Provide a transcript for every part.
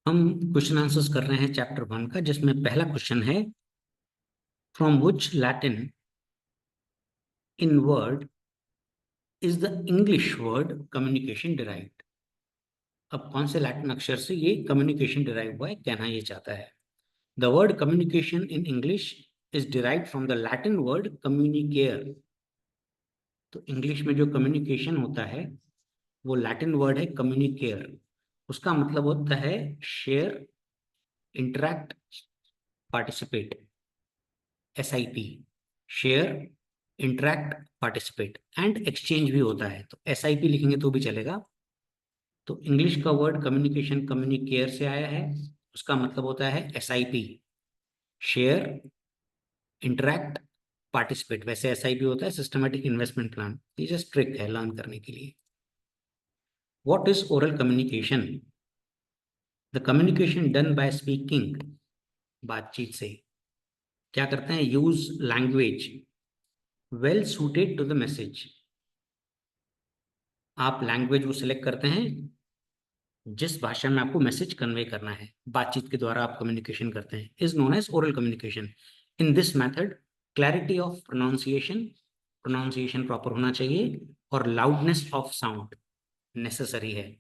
हम question answers कर रहे हैं चैप्टर 1 का, जिसमें पहला क्वेश्चन है from which Latin in word is the English word communication derived. अब कौन से लैटिन अक्षर से ये कम्युनिकेशन डिराइव हुआ है, कहना ये चाहता है। The word communication in English is derived from the Latin word communicare. तो इंग्लिश में जो कम्युनिकेशन होता है वो लैटिन वर्ड है कम्युनिकेयर। उसका मतलब होता है share, interact, participate. SIP, share, interact, participate and exchange भी होता है, तो SIP लिखेंगे तो भी चलेगा। तो इंग्लिश का वर्ड कम्युनिकेशन कम्युनिकेयर से आया है, उसका मतलब होता है SIP, शेयर, इंटरैक्ट, पार्टिसिपेट। वैसे SIP होता है सिस्टमेटिक इन्वेस्टमेंट प्लान, ये जस्ट ट्रिक है लर्न करने के लिए। What is oral communication? The communication done by speaking, बातचीत से। क्या करते हैं? Use language well suited to the message. आप लैंग्वेज वो सिलेक्ट करते हैं जिस भाषा में आपको मैसेज कन्वे करना है, बातचीत के द्वारा आप कम्युनिकेशन करते हैं, is known as oral communication. In this method clarity of pronunciation, pronunciation proper होना चाहिए, और लाउडनेस ऑफ साउंड नेसेसरी है।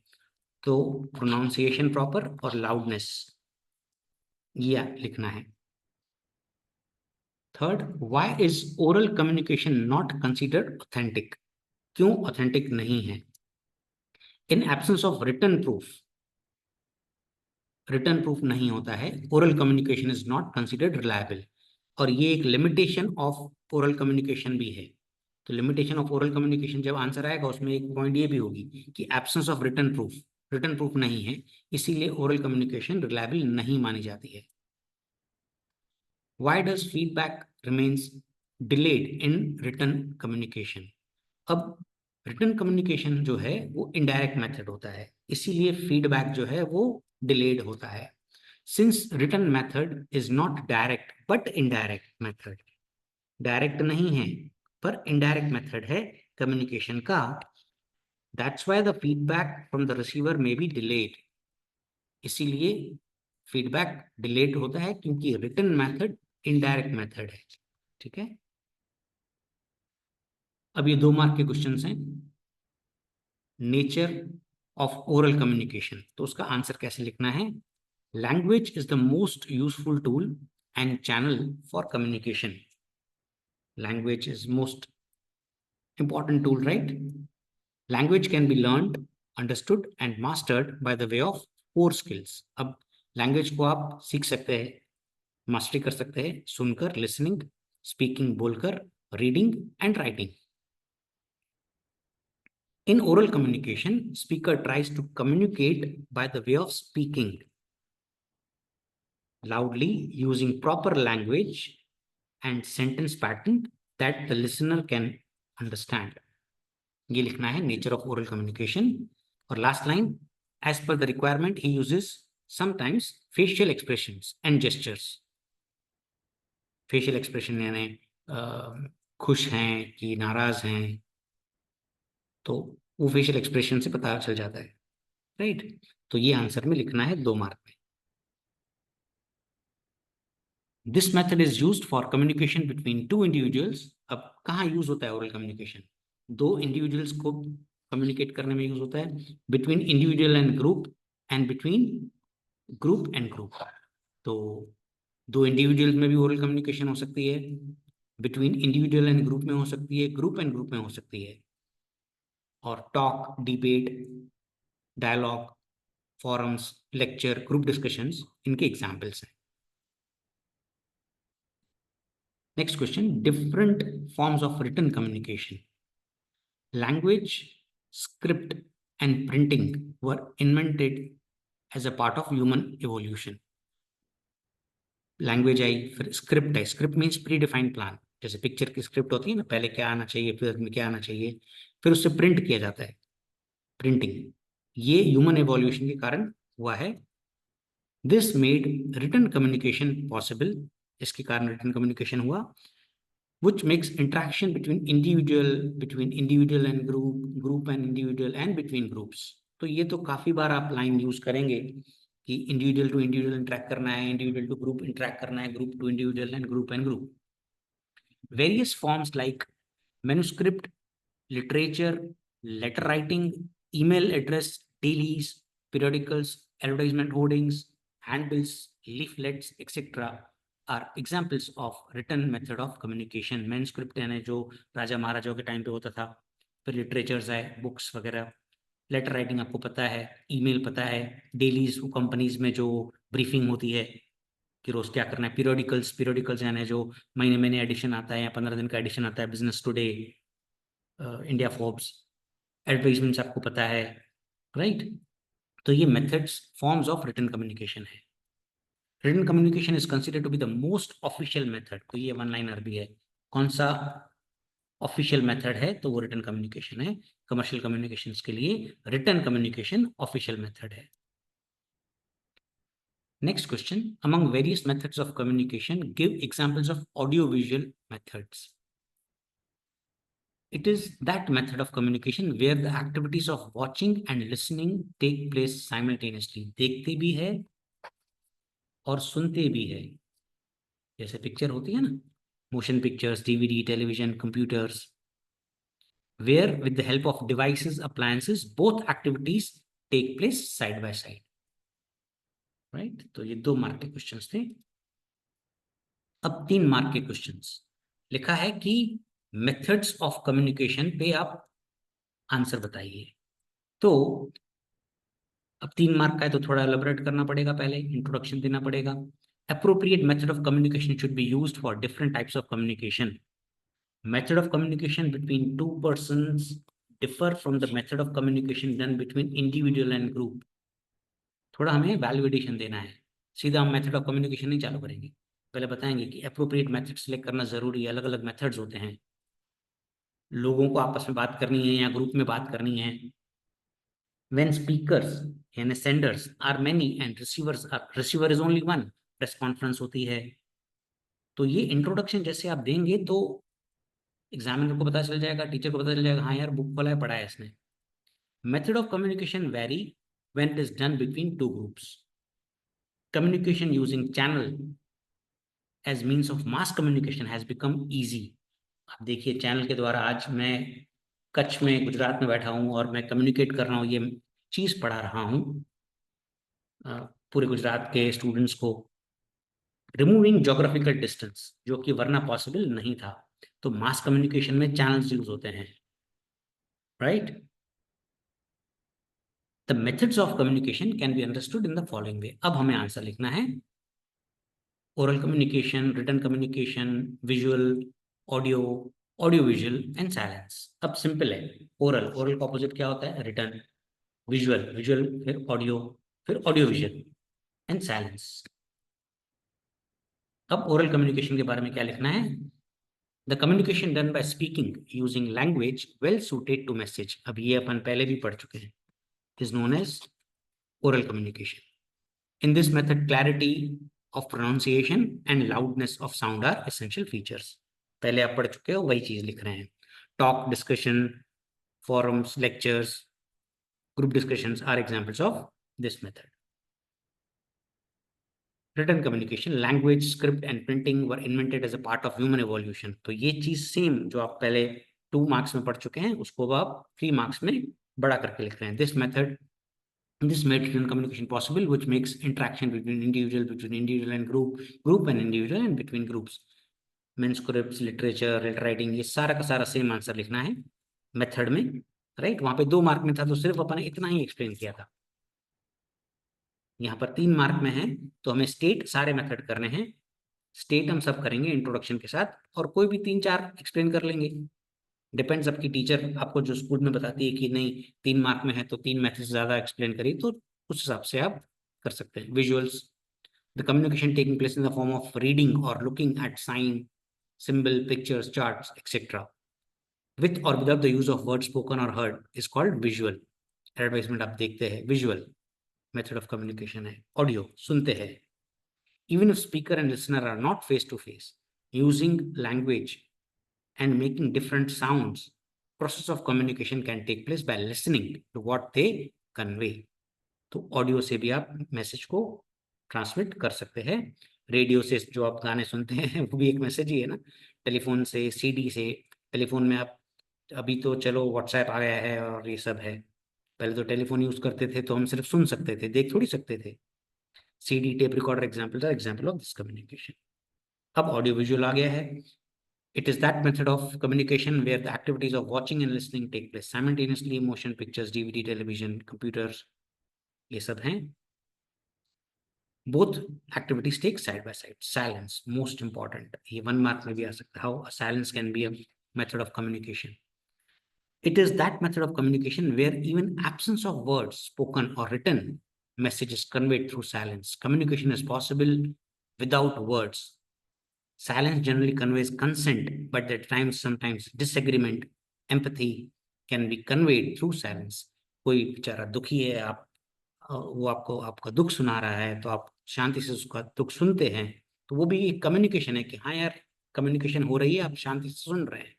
तो प्रोनाउंसिएशन प्रॉपर और लाउडनेस ये लिखना है। Third, why is oral communication not considered authentic? क्यों ऑथेंटिक नहीं है? In absence of written proof, written proof नहीं होता है, oral communication is not considered reliable. और ये एक लिमिटेशन ऑफ ओरल कम्युनिकेशन भी है। तो लिमिटेशन ऑफ ओरल कम्युनिकेशन जब आंसर आएगा उसमें एक पॉइंट ये भी होगी कि absence of return proof, written proof नहीं है, इसीलिए ओरल कम्युनिकेशन रिलायबल नहीं मानी जाती है। Why does feedback remains delayed in return communication? अब रिटर्न कम्युनिकेशन जो है वो इनडायरेक्ट मेथड होता है, इसीलिए फीडबैक जो है वो डिलेड होता है। Since written method is not direct but indirect method, direct नहीं है पर इनडायरेक्ट मेथड है कम्युनिकेशन का, that's why the feedback from the receiver may be delayed। इसीलिए फीडबैक डिलेड होता है क्योंकि रिटन मेथड इनडायरेक्ट मेथड है। ठीक है, अब ये 2 मार्क के क्वेश्चन हैं। नेचर ऑफ ओरल कम्युनिकेशन, तो उसका आंसर कैसे लिखना है? Language is the most useful tool and channel for communication. Language is most important tool, right? Language can be learned, understood and mastered by the way of 4 skills। अब language को आप सीख सकते हैं, मास्टरी कर सकते हैं, सुनकर लिसनिंग, स्पीकिंग बोलकर, reading and writing. In oral communication, speaker tries to communicate by the way of speaking loudly, using proper language and sentence pattern that the listener can understand। ये लिखना है नेचर ऑफ ओरल कम्युनिकेशन। और last line, as per the requirement ही uses sometimes facial expressions and gestures. Facial expression यानी खुश हैं कि नाराज हैं, तो वो फेशियल एक्सप्रेशन से पता चल जाता है, राइट? तो ये आंसर में लिखना है 2 मार्क में। This method is used for communication between 2 individuals. अब कहाँ यूज होता है ओरल कम्युनिकेशन? 2 इंडिविजुअल्स को कम्युनिकेट करने में यूज होता है, between individual and group and between group and group. तो 2 इंडिविजुअल में भी ओरल कम्युनिकेशन हो सकती है, बिटवीन इंडिविजुअल एंड ग्रुप में हो सकती है, ग्रुप एंड ग्रुप में हो सकती है। और talk, debate, dialogue, forums, lecture, group discussions इनके एग्जाम्पल्स हैं। Next question, different forms of written communication. Language, script and printing were invented as a part of human evolution. Language आई, फिर script है। Script means pre defined plan, जैसे picture की script होती है ना, पहले क्या आना चाहिए, फिर में क्या आना चाहिए, फिर उससे प्रिंट किया जाता है, प्रिंटिंग। ये ह्यूमन एवोल्यूशन के कारण हुआ है। This made written communication possible, इसके कारण रिटन कम्युनिकेशन हुआ, which makes interaction between individual and group and individual and between groups। तो ये तो काफी बार आप लाइन यूज करेंगे कि इंडिविजुअल टू इंडिविजुअल इंटरेक्ट करना है, इंडिविजुअल टू ग्रुप इंटरेक्ट करना है, group to individual and group. Various forms like manuscript, literature, letter writing, email address, dailies, periodicals, advertisement hoardings, handbills, leaflets, etc. are examples of written method of communication. Manuscript यानी जो राजा महाराजाओं के time पे होता था, फिर लिटरेचर्स है, books वगैरह, लेटर राइटिंग आपको पता है, ईमेल पता है, डेलीज कंपनीज में जो ब्रीफिंग होती है कि रोज क्या करना है, पीरियोडिकल्स यानी जो महीने महीने एडिशन आता है या 15 दिन का एडिशन आता है, Business Today, India Forbes, advertisements आपको पता है, राइट. तो ये methods forms of written communication है. Written communication is considered to be the most official method. तो ये वन लाइनर भी है. कौन सा ऑफिशियल मेथड है? तो वो रिटन कम्युनिकेशन है. कमर्शियल कम्युनिकेशंस के लिए रिटन कम्युनिकेशन ऑफिशियल मेथड है. Next question, among various methods of communication, give examples of audio-visual methods. It is that method of communication where the activities of watching and listening take place simultaneously. देखते भी है और सुनते भी है. जैसे picture होती है ना, motion pictures, DVD, television, computers, where with the help of devices, appliances, both activities take place side by side. Right? तो ये 2 मार्क के क्वेश्चंस थे. अब 3 मार्क के क्वेश्चंस. लिखा है कि मेथड्स ऑफ कम्युनिकेशन पे आप आंसर बताइए. तो अब 3 मार्क का है तो थोड़ा एलैबोरेट करना पड़ेगा, पहले इंट्रोडक्शन देना पड़ेगा. Appropriate method of communication should be used for different types of communication. Method of communication between two persons differ from the method of communication done between individual and group. थोड़ा हमें value addition देना है. सीधा हम method of communication नहीं चालू करेंगे, पहले बताएंगे कि अप्रोप्रिएट मेथड सेलेक्ट करना जरूरी है. अलग अलग मेथड्स होते हैं, लोगों को आपस में बात करनी है या ग्रुप में बात करनी है. When speakers यानी senders are many and receiver is only one, press conference होती है. तो ये इंट्रोडक्शन जैसे आप देंगे तो एग्जामिनर को पता चल जाएगा, टीचर को पता चल जाएगा, हाँ यार बुक खोला है, पढ़ा है इसने. Method of communication very when it is done between two groups. Communication using channel as means of mass communication has become easy. आप देखिए चैनल के द्वारा आज मैं कच्छ में, गुजरात में बैठा हूँ और मैं कम्युनिकेट कर रहा हूँ, ये चीज पढ़ा रहा हूँ पूरे गुजरात के स्टूडेंट्स को. रिमूविंग जोग्राफिकल डिस्टेंस, जो कि वरना पॉसिबल नहीं था. तो मास कम्युनिकेशन में चैनल्स यूज होते हैं, right. The methods of communication can be understood in the following way. अब हमें आंसर लिखना है. Oral communication, written communication, visual, audio, audio visual and silence. अब सिंपल है. ओरल का ऑपोजिट क्या होता है? रिटन. विजुअल फिर ऑडियो विजुअल एंड साइलेंस. अब ओरल कम्युनिकेशन के बारे में क्या लिखना है? The communication done by speaking using language well suited to message. अब ये अपन पहले भी पढ़ चुके हैं. Is known as oral communication. In this method clarity of pronunciation and loudness of sound are essential features. पहले आप पढ़ चुके हो, वही चीज लिख रहे हैं. Talk, discussion, forums, lectures, group discussions are examples of this method. Written communication, language, script and printing were invented as a part of human evolution. तो ये चीज सेम जो आप पहले 2 मार्क्स में पढ़ चुके हैं, उसको आप 3 मार्क्स में बड़ा करके लिख रहे हैं. This made written communication possible, which makes interaction between individual and group and individual and between groups. Manuscripts, literature, letter writing, ये सारा का सारा सेम आंसर लिखना है मेथड में, राइट. वहां पे 2 मार्क में था तो सिर्फ अपन ने इतना ही एक्सप्लेन किया था. यहाँ पर 3 मार्क में है तो हमें स्टेट सारे मेथड करने हैं. स्टेट हम सब करेंगे इंट्रोडक्शन के साथ, और कोई भी 3-4 एक्सप्लेन कर लेंगे. डिपेंड्स, आपकी टीचर आपको जो स्कूल में बताती है कि नहीं 3 मार्क में है तो 3 मैथड से ज्यादा एक्सप्लेन करिए, तो उस हिसाब से आप कर सकते हैं. Visuals, the communication taking place in the form of reading और looking at sign, symbol, pictures, charts etcetera, with और without the use of word spoken और heard is called visual. Advertisement आप देखते हैं, विजुअल मेथड ऑफ कम्युनिकेशन है. Audio, सुनते हैं. Even if speaker and listener are not face to face, using language and making different sounds, process of communication can take place by listening to what they convey. तो audio से भी आप message को transmit कर सकते हैं। Radio से जो आप गाने सुनते हैं वो भी एक मैसेज ही है ना। टेलीफोन से, सीडी से, टेलीफोन में आप, अभी तो चलो व्हाट्सएप आ गया है और ये सब है, पहले तो टेलीफोन यूज करते थे तो हम सिर्फ सुन सकते थे, देख थोड़ी सकते थे। CD, tape recorder example of this communication. अब ऑडियो विजुअल आ गया है। It is that method of communication where the activities of watching and listening take place simultaneously. Motion pictures, DVD, television, computers, ये सब हैं। Both activities take side by side. Silence, most important. ये 1 mark में भी आ सकता है. How a silence can be a method of communication. It is that method of communication where even absence of words spoken or written, message is conveyed through silence. Communication is possible without words. Silence generally conveys consent, but at times, sometimes disagreement, empathy can be conveyed through silence. कोई बेचारा दुखी है, आप वो आपको आपका दुख सुना रहा है, तो आप शांति से उसका दुख सुनते हैं, तो वो भी एक कम्युनिकेशन है कि हाँ यार, कम्युनिकेशन हो रही है, आप शांति से सुन रहे हैं।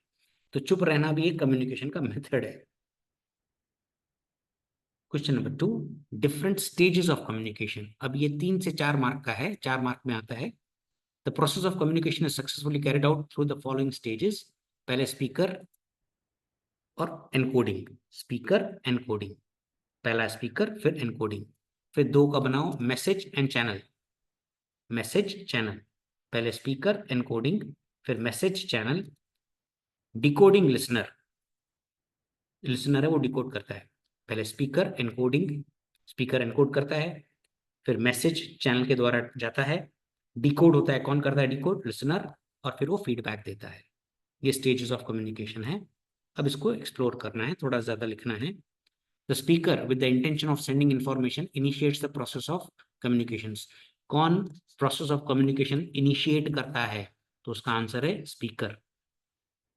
तो चुप रहना भी एक कम्युनिकेशन का मेथड है। Question number 2, different stages of communication. अब ये 3 से 4 मार्क का है, 4 मार्क में आता है। The process of communication is successfully carried out through the following stages. पहले स्पीकर और एनकोडिंग, स्पीकर एनकोडिंग, पहला स्पीकर फिर एनकोडिंग, फिर 2 का बनाओ message and channel, message channel, पहले स्पीकर एनकोडिंग फिर message channel, decoding listener, listener है वो डिकोड करता है, पहले स्पीकर एनकोडिंग, स्पीकर एनकोड करता है, फिर मैसेज चैनल के द्वारा जाता है, डिकोड होता है, कौन करता है डिकोड, लिसनर, और फिर वो फीडबैक देता है। ये स्टेजेस ऑफ कम्युनिकेशन है। अब इसको एक्सप्लोर करना है, थोड़ा ज्यादा लिखना है। The speaker with the intention of sending information initiates the process of communications. कौन प्रोसेस ऑफ कम्युनिकेशन इनिशिएट करता है, तो उसका आंसर है स्पीकर।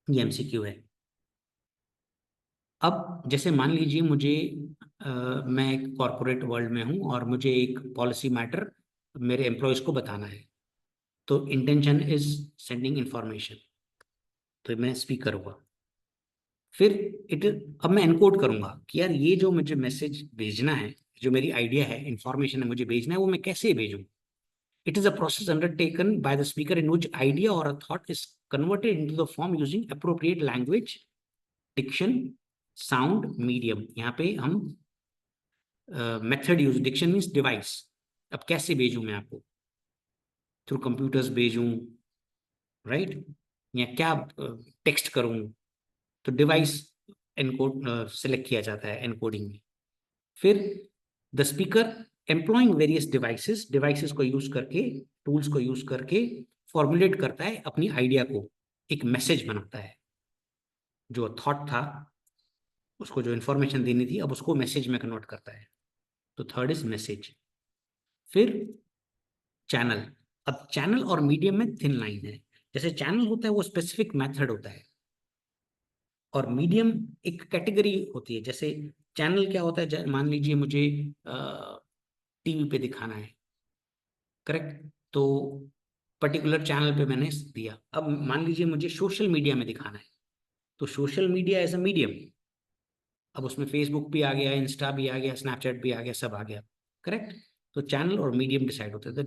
ये एमसीक्यू है। अब जैसे मान लीजिए मुझे मैं एक कॉरपोरेट वर्ल्ड में हूं और मुझे एक पॉलिसी मैटर मेरे एम्प्लॉयज को बताना है, तो इंटेंशन इज सेंडिंग इंफॉर्मेशन, तो मैं स्पीकर हुआ। फिर इट, अब मैं एनकोड करूंगा कि यार ये जो मुझे मैसेज भेजना है, जो मेरी आइडिया है, इंफॉर्मेशन है मुझे भेजना है, वो मैं कैसे भेजूं। It is a process undertaken by the speaker in which idea और a thought is converted into the form using appropriate language, diction, sound, medium. यहाँ पे हम method use, diction means device. अब कैसे भेजूं मैं आपको, थ्रू कंप्यूटर्स भेजूं, राइट, या क्या टेक्स्ट करूं, तो डिवाइस एनकोड सिलेक्ट किया जाता है एनकोडिंग में। फिर the speaker employing various devices, devices को यूज करके, टूल्स को यूज करके फॉर्मुलेट करता है अपनी आइडिया को, एक मैसेज बनाता है। जो थॉट था, उसको जो इंफॉर्मेशन देनी थी, अब उसको मैसेज में कन्वर्ट करता है। तो थर्ड इज मैसेज। फिर चैनल। अब चैनल और मीडियम में थिन लाइन है। जैसे चैनल होता है वो स्पेसिफिक मेथड होता है, और मीडियम एक कैटेगरी होती है। जैसे चैनल क्या होता है, मान लीजिए मुझे टीवी पे दिखाना है, करेक्ट, तो पर्टिकुलर चैनल पे मैंने दिया। अब मान लीजिए मुझे सोशल मीडिया में दिखाना है, तो social media as a medium, अब उसमें फेसबुक भी आ गया, इंस्टा भी आ गया, स्नैपचैट भी आ गया, सब आ गया, करेक्ट। तो चैनल और मीडियम डिसाइड होता है।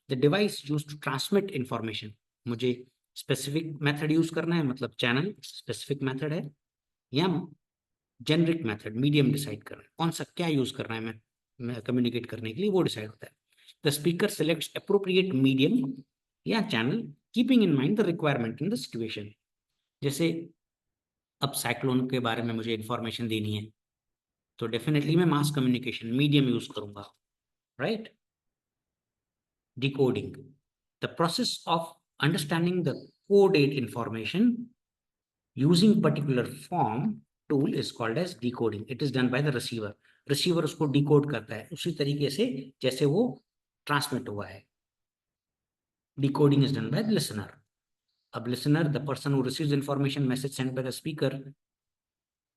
The device use to transmit information, मुझे स्पेसिफिक मेथड यूज करना है, मतलब चैनल स्पेसिफिक मेथड है, या जेनरिक मेथड मीडियम डिसाइड करना है, कौन सा क्या यूज करना है मैं कम्युनिकेट करने के लिए, वो डिसाइड होता है। The speaker selects appropriate medium या channel keeping in mind the requirement in the situation. जैसे अब साइक्लोन के बारे में मुझे इंफॉर्मेशन देनी है, तो डेफिनेटली मैं मास कम्युनिकेशन मीडियम यूज करूंगा, right. Decoding, the process of understanding the coded information using particular form tool is called as decoding. It is done by the receiver. Receiver उसको डिकोड करता है उसी तरीके से जैसे वो ट्रांसमिट हुआ है। Decoding is done by the listener. अब listener, the person who receives information message send by the speaker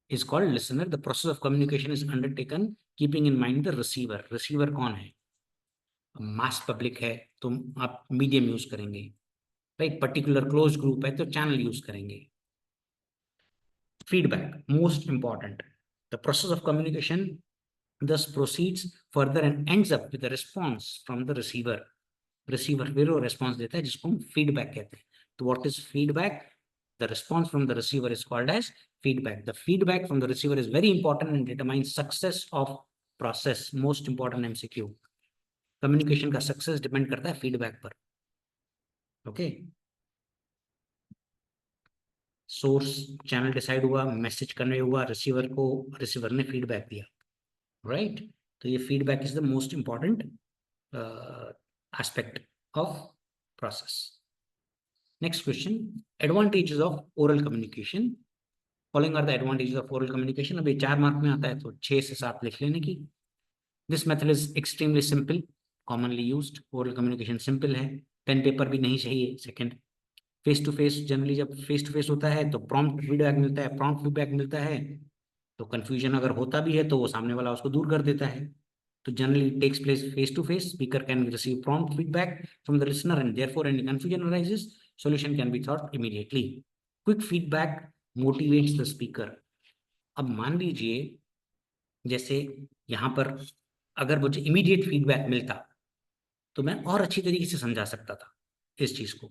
is called listener. The process of communication is undertaken keeping in mind the receiver. Receiver कौन है, मास public है तो आप medium use करेंगे, right. Particular close group है तो channel use करेंगे। Feedback, most important. The process of communication thus proceeds further and ends up with a response from the receiver. Receiver फिर वो रेस्पॉन्स देता है जिसको हम फीडबैक कहते हैं. तो what is feedback? The response from the receiver is called as feedback. The feedback from the receiver is very important and determines success of process. Most important MCQ. Communication का success depend करता है feedback पर. Okay, source channel decide हुआ, message convey हुआ, receiver ने feedback दिया, right? तो ये feedback is the most important aspect of process. Next question, advantages of oral communication. Following are the advantages of oral communication. अब ये 4 mark में आता है तो 6 से 7 लिख लेने की. This method is extremely simple, commonly used. Oral communication simple है, पेन पेपर भी नहीं चाहिए. Second, face to face, generally जब फेस टू फेस होता है तो प्रॉम्प्ट फीडबैक मिलता है. प्रॉम्प्ट फीडबैक मिलता है तो कंफ्यूजन अगर होता भी है तो वो सामने वाला उसको दूर कर देता है. So generally it takes place face to face. Speaker can receive prompt feedback from the listener and therefore any confusion arises, solution can be thought immediately. Quick feedback motivates the speaker. अब मान लीजिए जैसे यहाँ पर अगर मुझे immediate feedback मिलता तो मैं और अच्छी तरीके से समझा सकता था इस चीज को,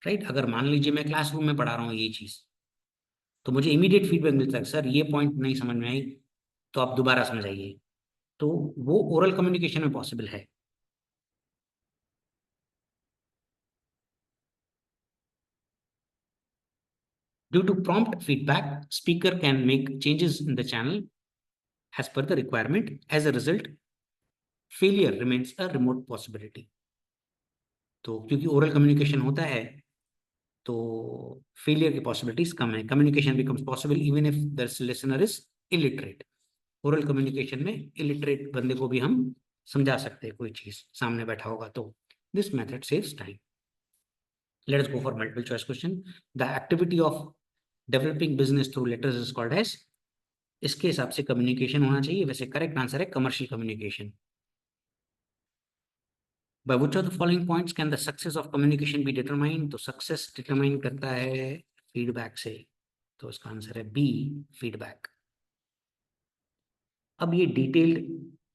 राइट? अगर मान लीजिए मैं क्लासरूम में पढ़ा रहा हूँ ये चीज तो मुझे इमीडिएट फीडबैक मिलता है, सर ये पॉइंट नहीं समझ में आई तो आप दोबारा समझाइए. तो वो ओरल कम्युनिकेशन में पॉसिबल है. Due to prompt feedback, speaker can make changes in the channel as per the requirement. As a result, failure remains a remote possibility. तो क्योंकि ओरल कम्युनिकेशन होता है तो फेलियर की पॉसिबिलिटीज कम है. Communication becomes possible even if the listener is illiterate. Oral communication में illiterate बंदे को भी हम समझा सकते हैं कोई चीज सामने बैठा होगा तो. This method saves time. Let us go for multiple choice question. The activity of developing business through letters is called as. इसके हिसाब से कम्युनिकेशन होना चाहिए, वैसे करेक्ट आंसर है commercial communication. By which of the following points can the success of communication be determined? तो success determine करता है फीडबैक से, तो इसका आंसर है बी, फीडबैक. अब ये डिटेल्ड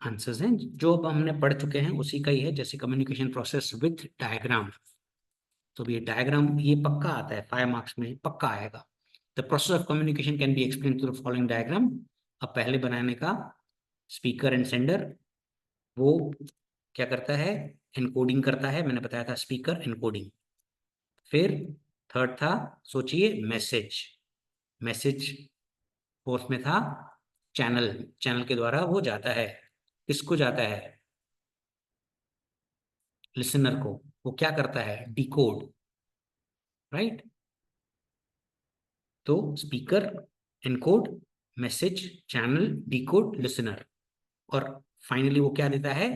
आंसर्स हैं जो अब हमने पढ़ चुके हैं उसी का ही है, जैसे कम्युनिकेशन प्रोसेस विथ डायग्राम. तो ये डायग्राम ये पक्का आता है 5 मार्क्स में, पक्का आएगा. The process of communication can B explain through the following diagram. अब पहले बनाने का स्पीकर एंड सेंडर, वो क्या करता है? एनकोडिंग करता है, मैंने बताया था स्पीकर एनकोडिंग. फिर थर्ड था, सोचिए, मैसेज. मैसेज फोर्थ में था चैनल. चैनल के द्वारा वो जाता है, किसको जाता है? लिसनर को. वो क्या करता है? Decode, right? तो speaker, encode, message, channel, decode, listener, और फाइनली वो क्या देता है?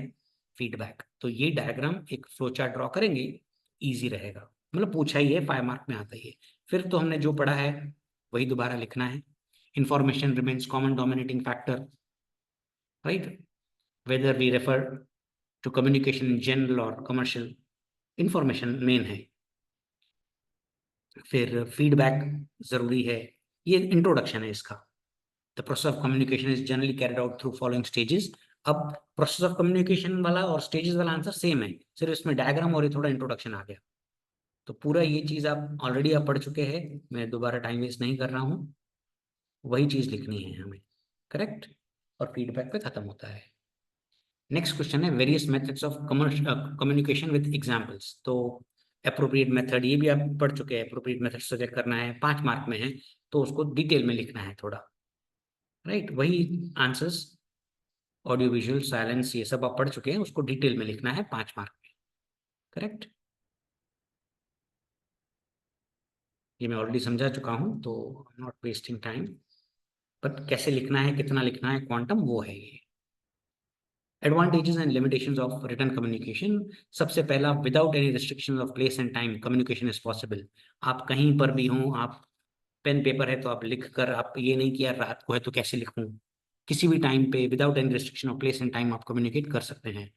फीडबैक. तो ये डायग्राम एक फ्लो चार्ट ड्रॉ करेंगे, इजी रहेगा. मतलब पूछा ही है, 5 मार्क में आता ही है. फिर तो हमने जो पढ़ा है वही दोबारा लिखना है. Information remains common dominating factor, right? Whether we refer to communication in general और कमर्शियल, इंफॉर्मेशन मेन है. फिर फीडबैक जरूरी है. ये इंट्रोडक्शन है इसका. The process of communication is generally carried out through following stages. अब प्रोसेस ऑफ कम्युनिकेशन वाला और स्टेजेस वाला आंसर सेम है, सिर्फ इसमें डायग्राम और ये थोड़ा इंट्रोडक्शन आ गया. तो पूरा ये चीज आप ऑलरेडी आप पढ़ चुके हैं, मैं दोबारा टाइम वेस्ट नहीं कर रहा हूँ. वही चीज लिखनी है हमें, करेक्ट? और फीडबैक पे खत्म होता है. नेक्स्ट क्वेश्चन है various methods of communication with examples. तो एप्रोप्रिएट मेथड ये भी आप पढ़ चुके हैं. एप्रोप्रिएट मेथड सजेक्ट करना है, 5 मार्क में है, तो उसको डिटेल में लिखना है थोड़ा, राइट? वही आंसर्स ऑडियो विजुअल साइलेंस ये सब आप पढ़ चुके हैं, उसको डिटेल में लिखना है 5 मार्क में, करेक्ट? ये मैं ऑलरेडी समझा चुका हूं तो नॉट वेस्टिंग टाइम. बट कैसे लिखना है, कितना लिखना है, क्वांटम, वो है ये. Advantages and limitations of written communication. सबसे पहला, without any restriction of place and time communication is possible. आप कहीं पर भी हों, आप पेन पेपर है तो आप लिख कर, आप ये नहीं कि यार रात को है तो कैसे लिखूं, किसी भी टाइम पे without any restriction of place and time आप कम्युनिकेट कर सकते हैं.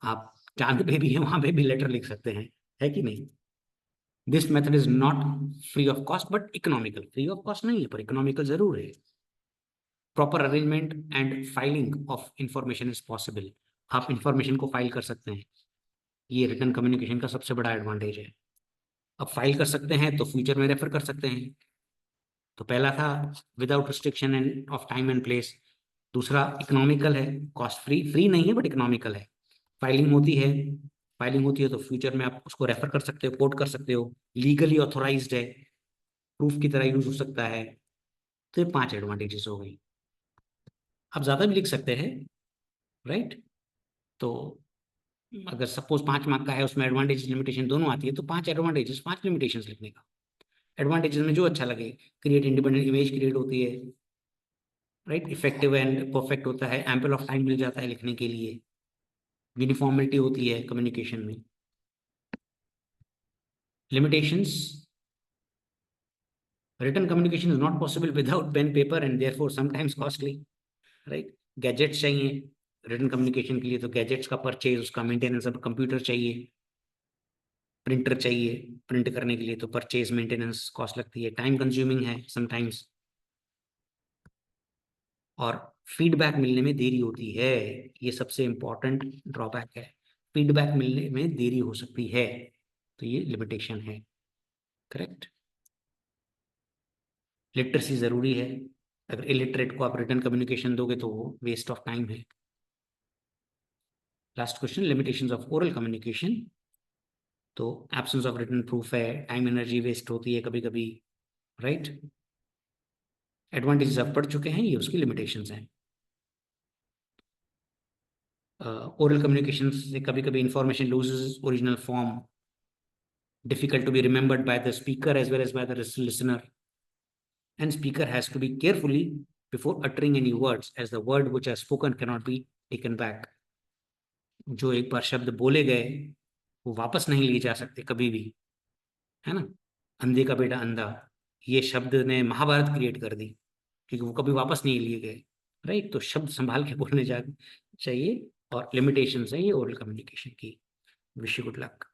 आप चांद पे भी है, वहां पे भी लेटर लिख सकते हैं, है कि नहीं? This method is not free of cost but economical. Free of cost नहीं है पर इकोनॉमिकल जरूर है. Proper arrangement and filing of information is possible. आप इंफॉर्मेशन को फाइल कर सकते हैं, ये रिटन कम्युनिकेशन का सबसे बड़ा एडवांटेज है। अब फाइल कर सकते हैं तो फ्यूचर में रेफर कर सकते हैं। तो पहला था without restriction end of time and place. दूसरा इकोनॉमिकल है, कॉस्ट फ्री, फ्री नहीं है बट इकोनॉमिकल है। फाइलिंग होती है, फाइलिंग होती है तो फ्यूचर में आप उसको रेफर कर सकते हो, कोट कर सकते हो, लीगली ऑथोराइज्ड है, प्रूफ की तरह यूज हो सकता है। तो ये 5 एडवांटेजेस हो गई। आप ज्यादा भी लिख सकते हैं, राइट। तो अगर सपोज 5 मार्क का है, उसमें एडवांटेज लिमिटेशन दोनों आती है, तो 5 एडवांटेजेस 5 लिमिटेशंस लिखने का। एडवांटेजेस में जो अच्छा लगे, क्रिएट इंडिपेंडेंट इमेज क्रिएट होती है, राइट, इफेक्टिव एंड परफेक्ट होता है, एम्पल ऑफ टाइम मिल जाता है लिखने के लिए, यूनिफॉर्मिलिटी होती है कम्युनिकेशन में। Limitations, written communication is not possible without pen paper and therefore sometimes costly, right। Gadgets चाहिए रिटन कम्युनिकेशन के लिए, तो गैजेट्स का परचेज, उसका मेंटेनेंस, अब कंप्यूटर चाहिए, प्रिंटर चाहिए प्रिंट करने के लिए, तो परचेज मेंटेनेंस कॉस्ट लगती है, टाइम कंज्यूमिंग है समटाइम्स, और फीडबैक मिलने में देरी होती है। ये सबसे इंपॉर्टेंट ड्रॉबैक है, फीडबैक मिलने में देरी हो सकती है, तो ये लिमिटेशन है, करेक्ट। लिटरेसी जरूरी है, अगर इलिटरेट को आप रिटन कम्युनिकेशन दोगे तो वो वेस्ट ऑफ टाइम है। Last question, limitations of oral communication. तो एब्सेंस ऑफ रिटन प्रूफ है, टाइम एनर्जी वेस्ट होती है कभी कभी, राइट। एडवांटेजेस आप पढ़ चुके हैं, ये उसकी लिमिटेशंस हैं। ओरल कम्युनिकेशन से कभी कभी information loses original form, difficult to be remembered by the speaker as well as by the listener, and speaker has to be carefully before uttering any words as the word which are spoken cannot be taken back। जो एक बार शब्द बोले गए वो वापस नहीं लिए जा सकते कभी भी, है ना। अंधे का बेटा अंधा, ये शब्द ने महाभारत क्रिएट कर दी, क्योंकि वो कभी वापस नहीं लिए गए, राइट। तो शब्द संभाल के बोलने जा चाहिए, और लिमिटेशंस है ये ओरल कम्युनिकेशन की। Wish you good luck.